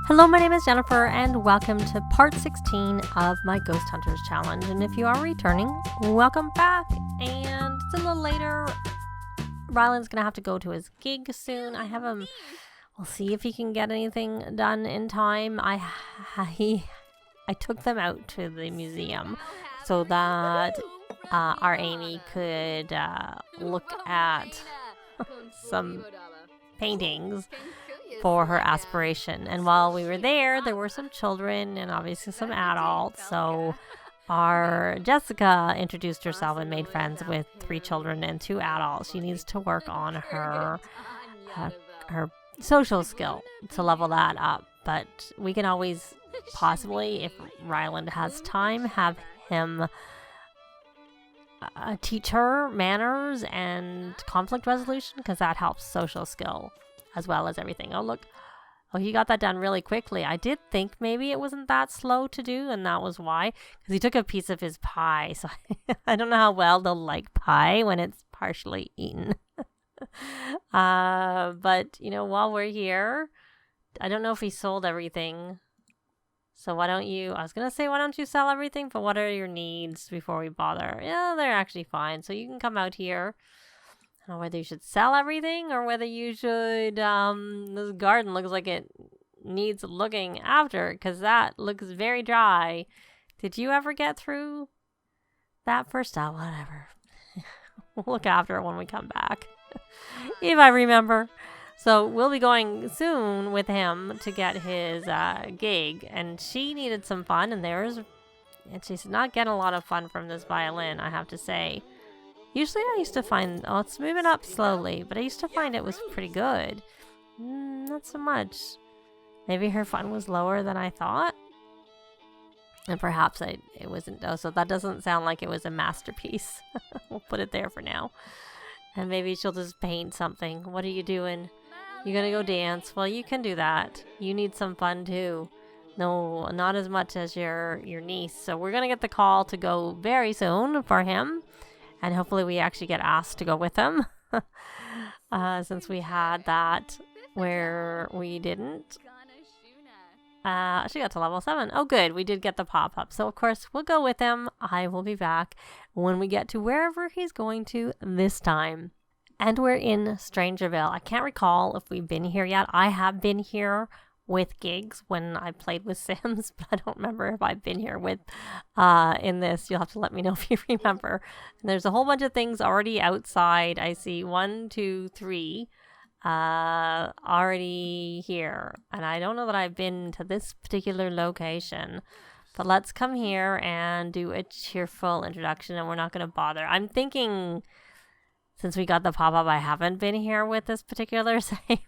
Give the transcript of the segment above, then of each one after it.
Hello, my name is Jennifer, and welcome to part 16 of my Ghost Hunters Challenge. And if you are returning, welcome back. And it's a little later. Ryland's going to have to go to his gig soon. I have him, we'll see if he can get anything done in time. I took them out to the museum so that our Amy could look at some paintings for her aspiration. And while we were there were some children and obviously some adults. So our Jessica introduced herself and made friends with 3 children and 2 adults. She needs to work on her social skill to level that up. But we can always possibly, if Ryland has time, have him teach her manners and conflict resolution, because that helps social skill as well as everything. Oh, look. Oh, he got that done really quickly. I did think maybe it wasn't that slow to do, and that was why. Because he took a piece of his pie, so I don't know how well they'll like pie when it's partially eaten. But, you know, while we're here, I don't know if he sold everything. So why don't you, I was going to say, why don't you sell everything? But what are your needs before we bother? Yeah, they're actually fine. So you can come out here. I don't know whether you should sell everything or whether you should, this garden looks like it needs looking after, because that looks very dry. Did you ever get through that first? Oh, whatever. We'll look after it when we come back, if I remember. So we'll be going soon with him to get his gig, and she needed some fun, and she's not getting a lot of fun from this violin, I have to say. Usually I used to find, it's moving up slowly, but I used to find it was pretty good. Not so much. Maybe her fun was lower than I thought. And perhaps it wasn't. Oh, so that doesn't sound like it was a masterpiece. We'll put it there for now. And maybe she'll just paint something. What are you doing? You gonna go dance? Well, you can do that. You need some fun too. No, not as much as your niece. So we're gonna get the call to go very soon for him. And hopefully we actually get asked to go with him. Since we had that where we didn't. She got to level 7. Oh, good. We did get the pop-up. So, of course, we'll go with him. I will be back when we get to wherever he's going to this time. And we're in Strangerville. I can't recall if we've been here yet. I have been here with gigs when I played with Sims, but I don't remember if I've been here with in this. You'll have to let me know if you remember. And there's a whole bunch of things already outside. I see 1, 2, 3 already here, and I don't know that I've been to this particular location, but let's come here and do a cheerful introduction, and we're not going to bother. I'm thinking, since we got the pop-up, I haven't been here with this particular save,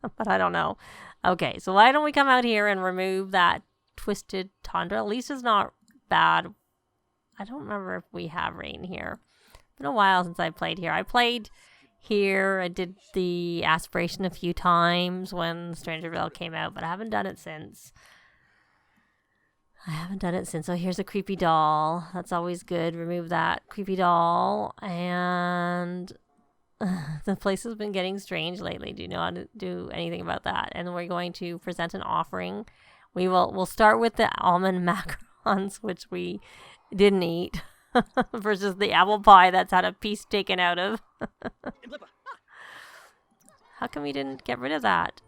but I don't know. Okay, so why don't we come out here and remove that twisted tundra? At least it's not bad. I don't remember if we have rain here. It's been a while since I played here. I played here. I did the aspiration a few times when Strangerville came out, but I haven't done it since. So here's a creepy doll. That's always good. Remove that creepy doll. And the place has been getting strange lately. Do you know how to do anything about that? And we're going to present an offering. We'll start with the almond macarons, which we didn't eat, versus the apple pie that's had a piece taken out of. How come we didn't get rid of that?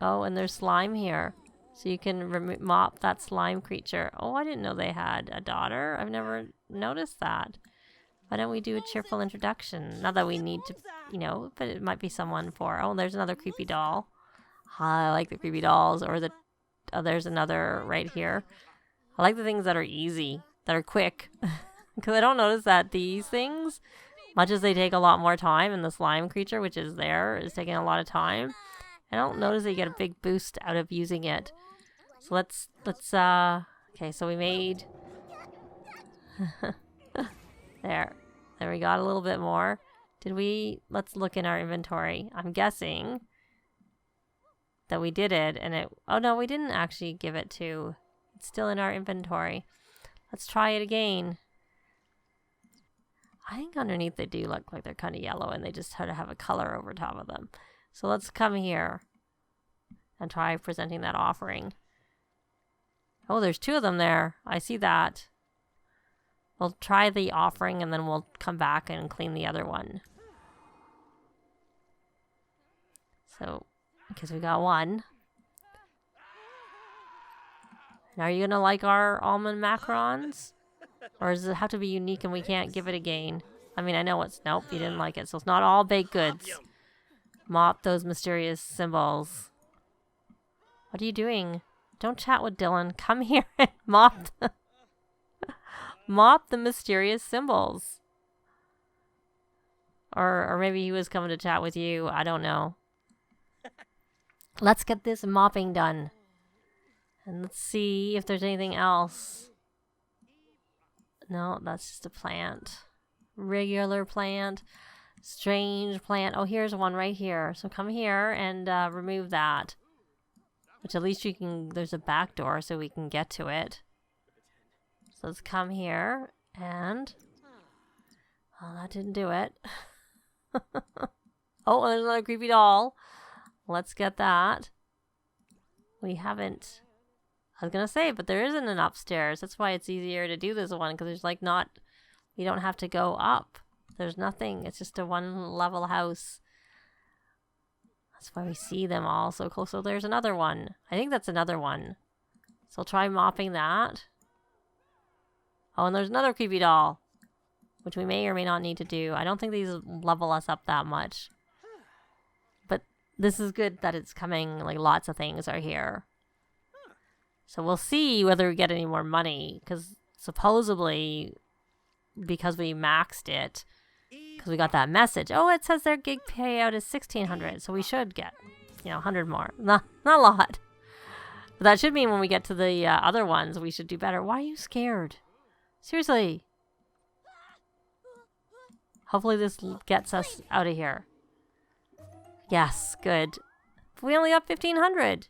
Oh, and there's slime here. So you can mop that slime creature. Oh, I didn't know they had a daughter. I've never noticed that. Why don't we do a cheerful introduction? Not that we need to, but it might be someone for... Oh, there's another creepy doll. I like the creepy dolls. Or there's another right here. I like the things that are easy, that are quick. Because I don't notice that these things, much as they take a lot more time, and the slime creature, which is taking a lot of time, I don't notice that you get a big boost out of using it. So let's okay, so we made... There we got a little bit more. Let's look in our inventory. I'm guessing that we did it, and oh no, we didn't actually give it to, it's still in our inventory. Let's try it again. I think underneath they do look like they're kind of yellow, and they just sort of have a color over top of them. So let's come here. and try presenting that offering. Oh, there's 2 of them there. I see that. We'll try the offering and then we'll come back and clean the other one. So, because we got 1. Now, are you going to like our almond macarons? Or does it have to be unique and we can't give it a gain? I mean, I know it's... Nope, you didn't like it. So it's not all baked goods. Mop those mysterious symbols. What are you doing? Don't chat with Dylan. Come here and mop the mysterious symbols. Or maybe he was coming to chat with you. I don't know. Let's get this mopping done. And let's see if there's anything else. No, that's just a plant. Regular plant. Strange plant. Oh, here's one right here. So come here and remove that. Which at least you can... There's a back door so we can get to it. So let's come here and... Well, that didn't do it. Oh, there's another creepy doll. Let's get that. We haven't... I was going to say, but there isn't an upstairs. That's why it's easier to do this one, because there's like not... You don't have to go up. There's nothing. It's just a one-level house. That's why we see them all so close. So there's another one. I think that's another one. So I'll try mopping that. Oh, and there's another creepy doll, which we may or may not need to do. I don't think these level us up that much. But this is good that it's coming, like lots of things are here. So we'll see whether we get any more money, because supposedly, because we maxed it, because we got that message. Oh, it says their gig payout is $1,600, so we should get, 100 more. Not a lot. But that should mean when we get to the other ones, we should do better. Why are you scared? Seriously. Hopefully this gets us out of here. Yes, good. But we only got 1,500.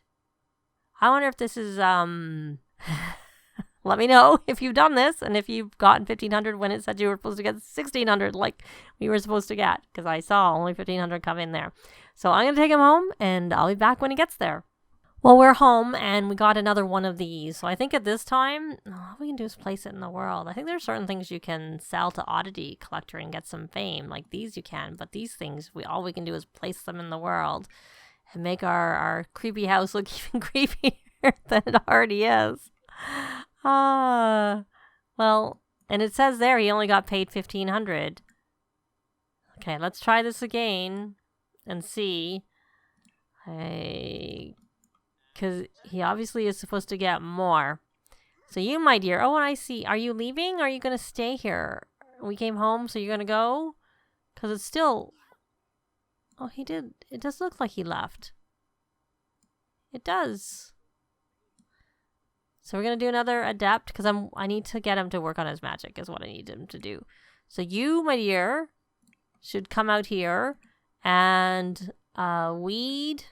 I wonder if this is, let me know if you've done this and if you've gotten 1,500 when it said you were supposed to get 1,600 like we were supposed to get, because I saw only 1,500 come in there. So I'm going to take him home and I'll be back when he gets there. Well, we're home and we got another one of these. So I think at this time, all we can do is place it in the world. I think there's certain things you can sell to Oddity Collector and get some fame. Like these you can, but these things, all we can do is place them in the world and make our creepy house look even creepier than it already is. Well, and it says there he only got paid 1,500. Okay, let's try this again and see. Because he obviously is supposed to get more. So you, my dear, oh, and I see. Are you leaving or are you going to stay here? We came home, so you're going to go? Because it's still... Oh, he did. It does look like he left. It does. So we're going to do another adept because I need to get him to work on his magic is what I need him to do. So you, my dear, should come out here and weed.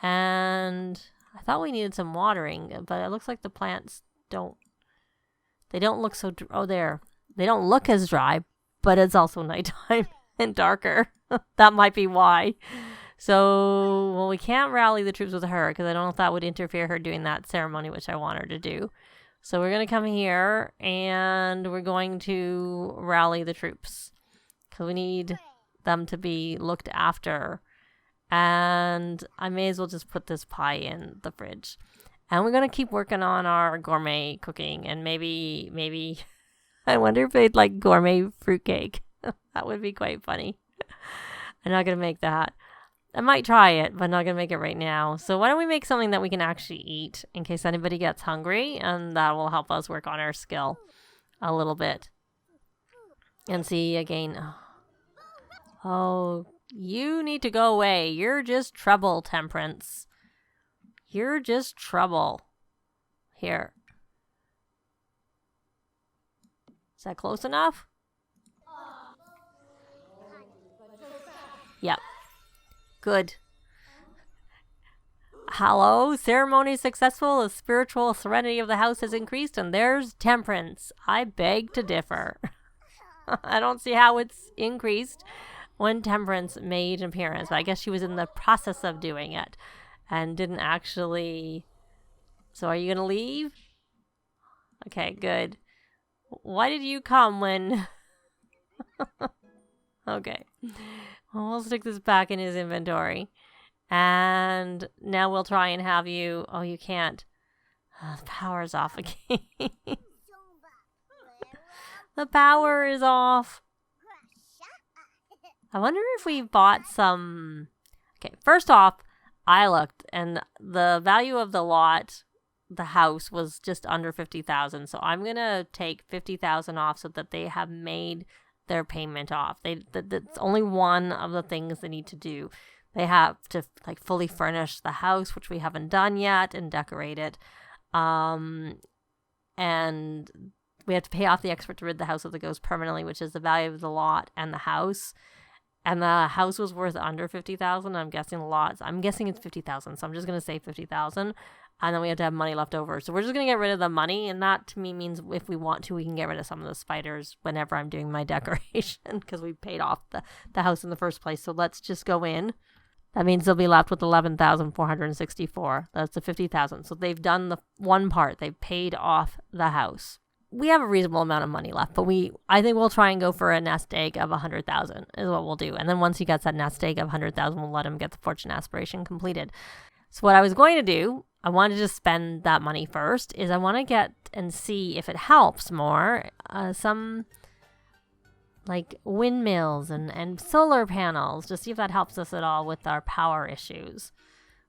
And I thought we needed some watering, but it looks like the plants don't look so... Oh, there. They don't look as dry, but it's also nighttime and darker. That might be why. So, well, we can't rally the troops with her because I don't know if that would interfere her doing that ceremony, which I want her to do. So we're going to come here and we're going to rally the troops because we need them to be looked after. And I may as well just put this pie in the fridge. And we're going to keep working on our gourmet cooking. And maybe I wonder if they'd like gourmet fruitcake. That would be quite funny. I'm not going to make that. I might try it, but I'm not going to make it right now. So why don't we make something that we can actually eat in case anybody gets hungry. And that will help us work on our skill a little bit. And see again. Oh, you need to go away. You're just trouble, Temperance. You're just trouble. Here. Is that close enough? Yep. Good. Hello. Ceremony successful. The spiritual serenity of the house has increased, and there's Temperance. I beg to differ. I don't see how it's increased when Temperance made an appearance, but I guess she was in the process of doing it. and didn't actually... So are you going to leave? Okay, good. Why did you come when... Okay. Well, we'll stick this back in his inventory. And now we'll try and have you... Oh, you can't. The power's off again. The power is off. I wonder if we bought some... Okay, first off, I looked, and the value of the lot, the house, was just under $50,000. So I'm going to take $50,000 off so that they have made their payment off. That's only one of the things they need to do. They have to like fully furnish the house, which we haven't done yet, and decorate it. And we have to pay off the expert to rid the house of the ghost permanently, which is the value of the lot and the house. And the house was worth under $50,000. I'm guessing it's $50,000. So I'm just gonna say $50,000, and then we have to have money left over. So we're just gonna get rid of the money, and that to me means if we want to, we can get rid of some of the spiders whenever I'm doing my decoration because we paid off the house in the first place. So let's just go in. That means they'll be left with $11,464. That's the $50,000. So they've done the one part. They've paid off the house. We have a reasonable amount of money left, but I think we'll try and go for a nest egg of 100,000 is what we'll do. And then once he gets that nest egg of 100,000, we'll let him get the fortune aspiration completed. So what I was going to do, I wanted to spend that money first, is I want to get and see if it helps more. Some like windmills and solar panels, just see if that helps us at all with our power issues.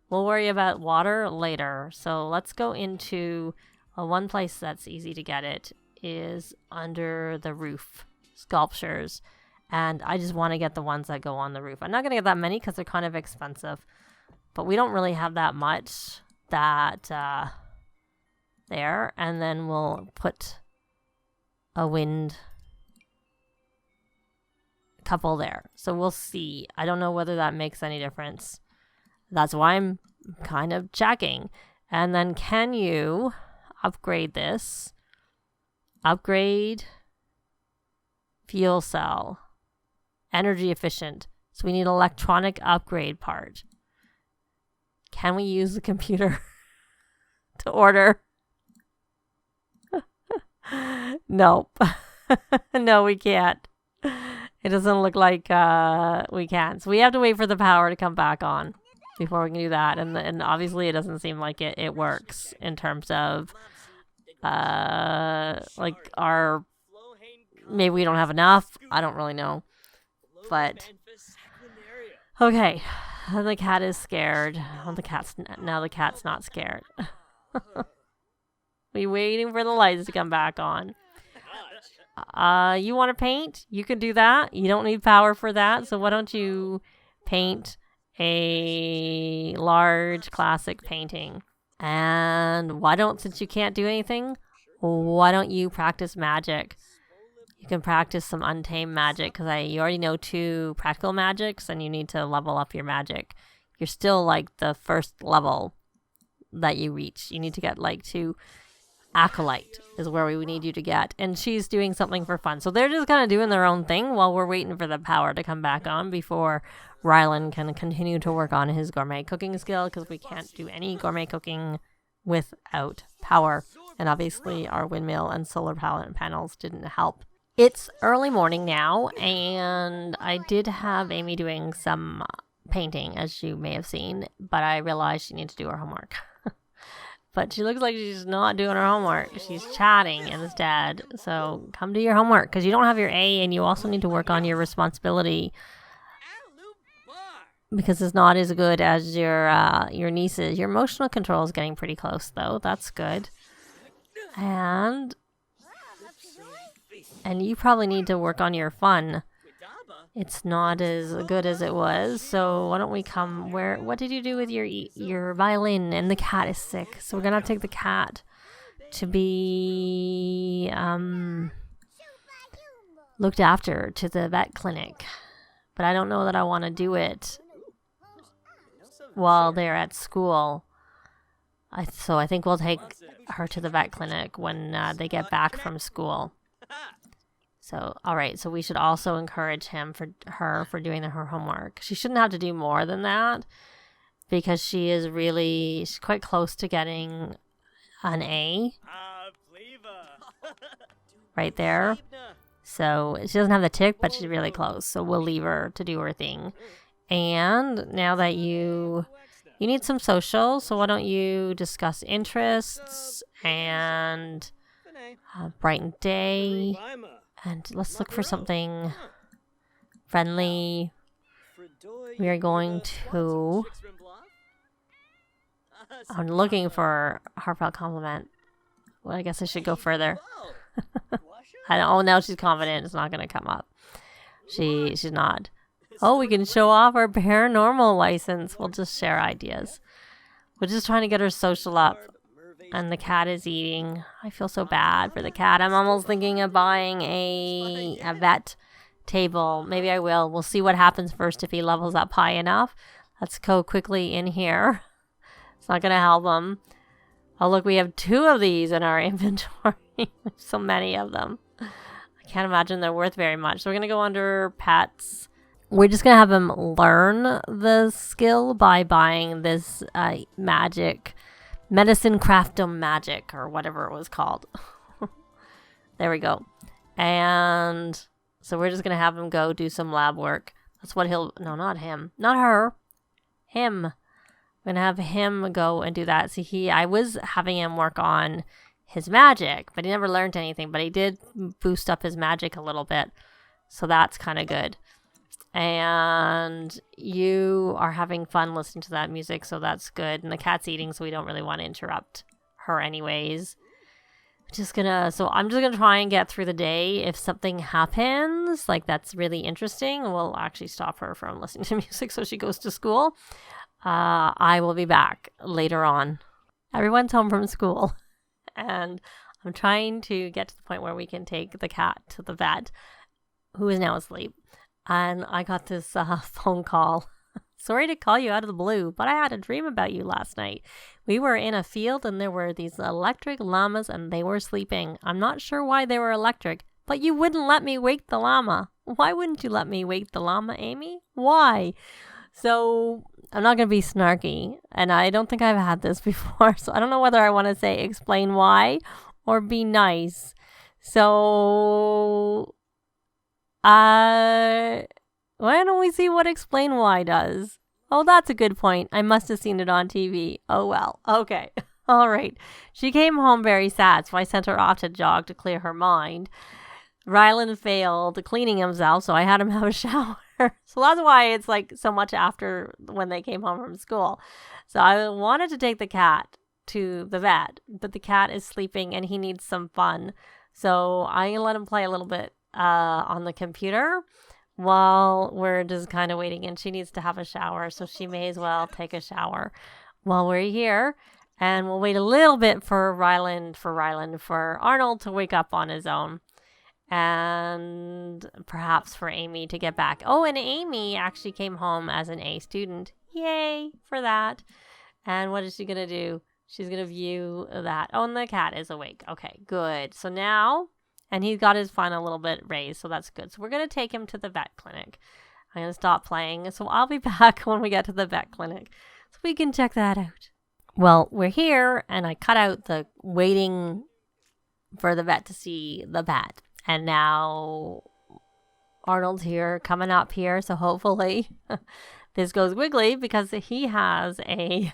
We'll worry about water later. So let's go into... one place that's easy to get it is under the roof sculptures, and I just want to get the ones that go on the roof. I'm not going to get that many because they're kind of expensive, but we don't really have that much that there. And then we'll put a wind couple there. So we'll see. I don't know whether that makes any difference. That's why I'm kind of checking. And then can you... upgrade this. Upgrade fuel cell. Energy efficient. So we need electronic upgrade part. Can we use the computer to order? Nope. No, we can't. It doesn't look like we can. So we have to wait for the power to come back on before we can do that. And obviously it doesn't seem like it works in terms of like our... Maybe we don't have enough. I don't really know. But okay. The cat is scared. Well, now the cat's not scared. We waiting for the lights to come back on. You want to paint? You can do that. You don't need power for that. So why don't you paint a large classic painting? And since you can't do anything, why don't you practice magic? You can practice some untamed magic because you already know 2 practical magics and you need to level up your magic. You're still like the first level that you reach. You need to get like to Acolyte is where we need you to get. And she's doing something for fun. So they're just kind of doing their own thing while we're waiting for the power to come back on before Ryland can continue to work on his gourmet cooking skill, because we can't do any gourmet cooking without power. And obviously our windmill and solar panels didn't help. It's early morning now, and I did have Amy doing some painting, as you may have seen, but I realized she needs to do her homework. But she looks like she's not doing her homework. She's chatting instead. So come do your homework, because you don't have your A, and you also need to work on your responsibility, because it's not as good as your niece's. Your emotional control is getting pretty close, though. That's good. And you probably need to work on your fun. It's not as good as it was. So why don't we come... What did you do with your violin? And the cat is sick. So we're going to have to take the cat to be looked after to the vet clinic. But I don't know that I want to do it while they're at school. So I think we'll take her to the vet clinic when they get back from school. So, all right. So we should also encourage her for doing her homework. She shouldn't have to do more than that, because she's quite close to getting an A right there. So she doesn't have the tick, but she's really close. So we'll leave her to do her thing. And now that you need some social, so why don't you discuss interests and brighten day, and let's look for something friendly. We are going to... I'm looking for heartfelt compliment. Well, I guess I should go further. Now she's confident it's not going to come up. She's not. Oh, we can show off our paranormal license. We'll just share ideas. We're just trying to get her social up. And the cat is eating. I feel so bad for the cat. I'm almost thinking of buying a vet table. Maybe I will. We'll see what happens first if he levels up high enough. Let's go quickly in here. It's not going to help him. Oh, look, we have 2 of these in our inventory. So many of them. I can't imagine they're worth very much. So we're going to go under pets. We're just going to have him learn the skill by buying this medicine craftum magic, or whatever it was called. There we go. And so we're just going to have him go do some lab work. That's what no, not him. Not her. Him. I'm going to have him go and do that. See, I was having him work on his magic, but he never learned anything. But he did boost up his magic a little bit. So that's kind of good. And you are having fun listening to that music, so that's good. And the cat's eating, so we don't really want to interrupt her anyways. I'm just gonna try and get through the day. If something happens, like that's really interesting, we'll actually stop her from listening to music so she goes to school. I will be back later on. Everyone's home from school, and I'm trying to get to the point where we can take the cat to the vet, who is now asleep. And I got this phone call. Sorry to call you out of the blue, but I had a dream about you last night. We were in a field and there were these electric llamas and they were sleeping. I'm not sure why they were electric, but you wouldn't let me wake the llama. Why wouldn't you let me wake the llama, Amy? Why? So I'm not going to be snarky, and I don't think I've had this before. So I don't know whether I want to say explain why or be nice. So... why don't we see what explain why does? Oh, that's a good point. I must have seen it on TV. Oh, well. Okay. All right. She came home very sad, so I sent her off to jog to clear her mind. Ryland failed cleaning himself, so I had him have a shower. So that's why it's like so much after when they came home from school. So I wanted to take the cat to the vet, but the cat is sleeping and he needs some fun. So I'm going to let him play a little bit on the computer while we're just kind of waiting, and she needs to have a shower, so she may as well take a shower while we're here. And we'll wait a little bit for Arnold to wake up on his own, and perhaps for Amy to get back. Oh, and Amy actually came home as an A student. Yay for that. And what is she gonna do? She's gonna view that. Oh, and the cat is awake. Okay, good. So now, and he got his fun a little bit raised, so that's good. So we're going to take him to the vet clinic. I'm going to stop playing, so I'll be back when we get to the vet clinic, so we can check that out. Well, we're here, and I cut out the waiting for the vet to see the vet. And now Arnold's here, coming up here, so hopefully this goes wiggly, because he has a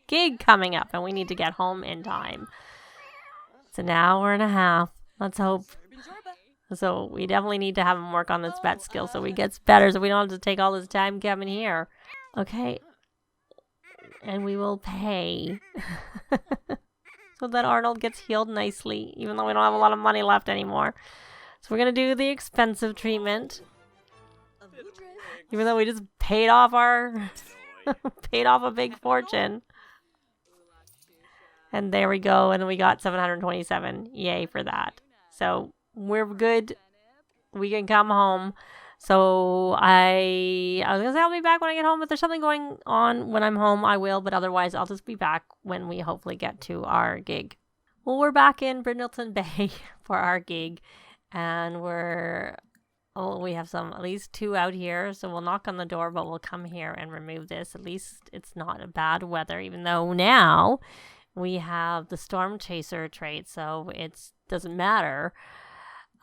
gig coming up, and we need to get home in time. It's an hour and a half. Let's hope. So we definitely need to have him work on this vet skill so he gets better, so we don't have to take all this time coming here. Okay. And we will pay so that Arnold gets healed nicely, even though we don't have a lot of money left anymore. So we're going to do the expensive treatment, even though we just paid off paid off a big fortune. And there we go, and we got 727. Yay for that. So we're good. We can come home. So I was going to say I'll be back when I get home. If there's something going on when I'm home, I will. But otherwise, I'll just be back when we hopefully get to our gig. Well, we're back in Brindleton Bay for our gig. And we're Oh, we have at least 2 out here, so we'll knock on the door, but we'll come here and remove this. At least it's not a bad weather, even though now we have the storm chaser trait, so it doesn't matter.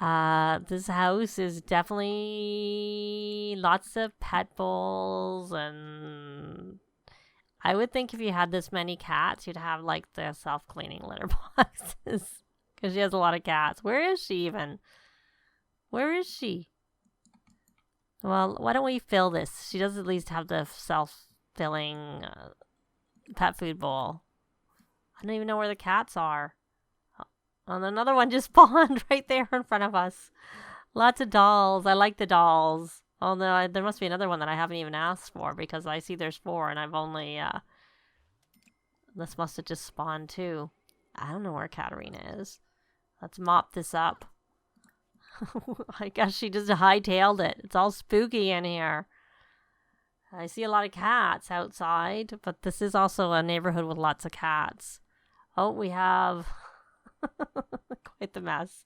This house is definitely lots of pet bowls, and I would think if you had this many cats, you'd have like the self-cleaning litter boxes, because she has a lot of cats. Where is she even? Where is she? Well, why don't we fill this? She does at least have the self-filling pet food bowl. I don't even know where the cats are. Oh, and another one just spawned right there in front of us. Lots of dolls. I like the dolls. Although there must be another one that I haven't even asked for, because I see there's 4 and I've only... this must have just spawned too. I don't know where Katarina is. Let's mop this up. I guess she just hightailed it. It's all spooky in here. I see a lot of cats outside, but this is also a neighborhood with lots of cats. Oh, we have quite the mess.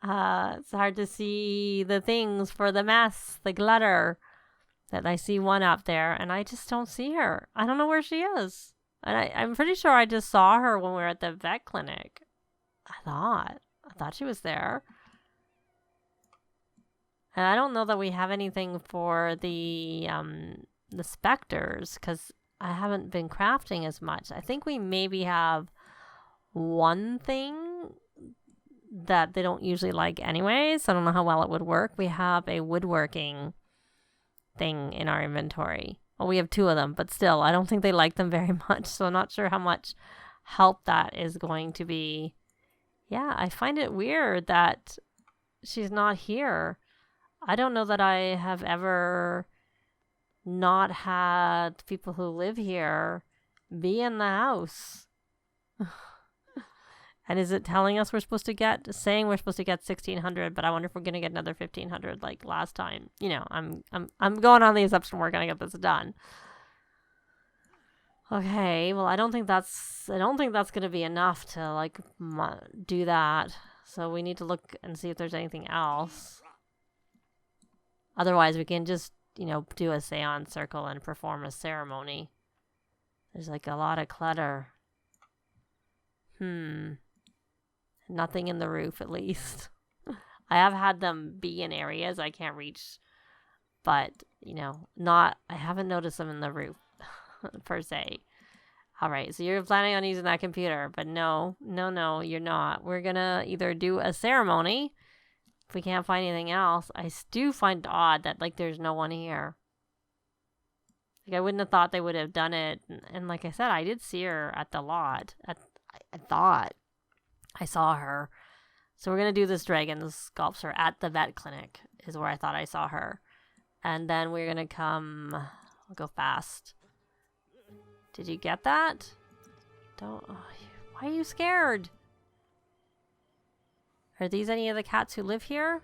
It's hard to see the things for the mess, the clutter. That I see one up there, and I just don't see her. I don't know where she is. And I'm pretty sure I just saw her when we were at the vet clinic. I thought she was there. And I don't know that we have anything for the specters, because I haven't been crafting as much. I think we maybe have one thing that they don't usually like anyways. I don't know how well it would work. We have a woodworking thing in our inventory. Well, we have 2 of them, but still, I don't think they like them very much. So I'm not sure how much help that is going to be. Yeah, I find it weird that she's not here. I don't know that I have ever not had people who live here be in the house. And is it telling us saying we're supposed to get 1,600, but I wonder if we're going to get another 1,500 like last time. You know, I'm going on the assumption we're going to get this done. Okay, well, I don't think that's going to be enough to like do that. So we need to look and see if there's anything else. Otherwise, we can just, do a seance circle and perform a ceremony. There's like a lot of clutter. Nothing in the roof, at least. I have had them be in areas I can't reach, but, I haven't noticed them in the roof, per se. All right, so you're planning on using that computer, but no, you're not. We're going to either do a ceremony. If we can't find anything else, I do find it odd that, like, there's no one here. Like, I wouldn't have thought they would have done it. And like I said, I did see her at the lot. I thought I saw her. So we're going to do this dragon sculpture at the vet clinic is where I thought I saw her. And then we're going to I'll go fast. Did you get that? Why are you scared? Are these any of the cats who live here?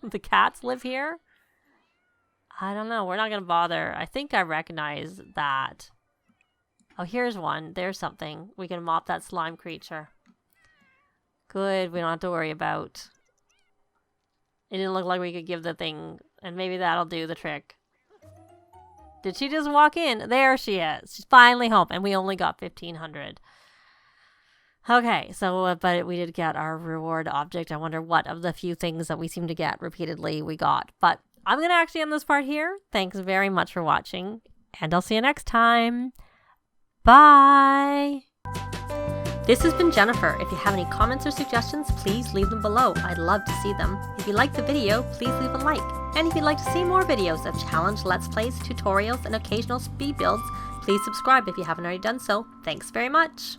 The cats live here? I don't know. We're not going to bother. I think I recognize that. Oh, here's one. There's something. We can mop that slime creature. Good. We don't have to worry about. It didn't look like we could give the thing. And maybe that'll do the trick. Did she just walk in? There she is. She's finally home. And we only got 1,500. Okay, so, but we did get our reward object. I wonder what of the few things that we seem to get repeatedly we got. But I'm going to actually end this part here. Thanks very much for watching. And I'll see you next time. Bye! This has been Jennifer. If you have any comments or suggestions, please leave them below. I'd love to see them. If you liked the video, please leave a like. And if you'd like to see more videos of challenge, let's plays, tutorials, and occasional speed builds, please subscribe if you haven't already done so. Thanks very much!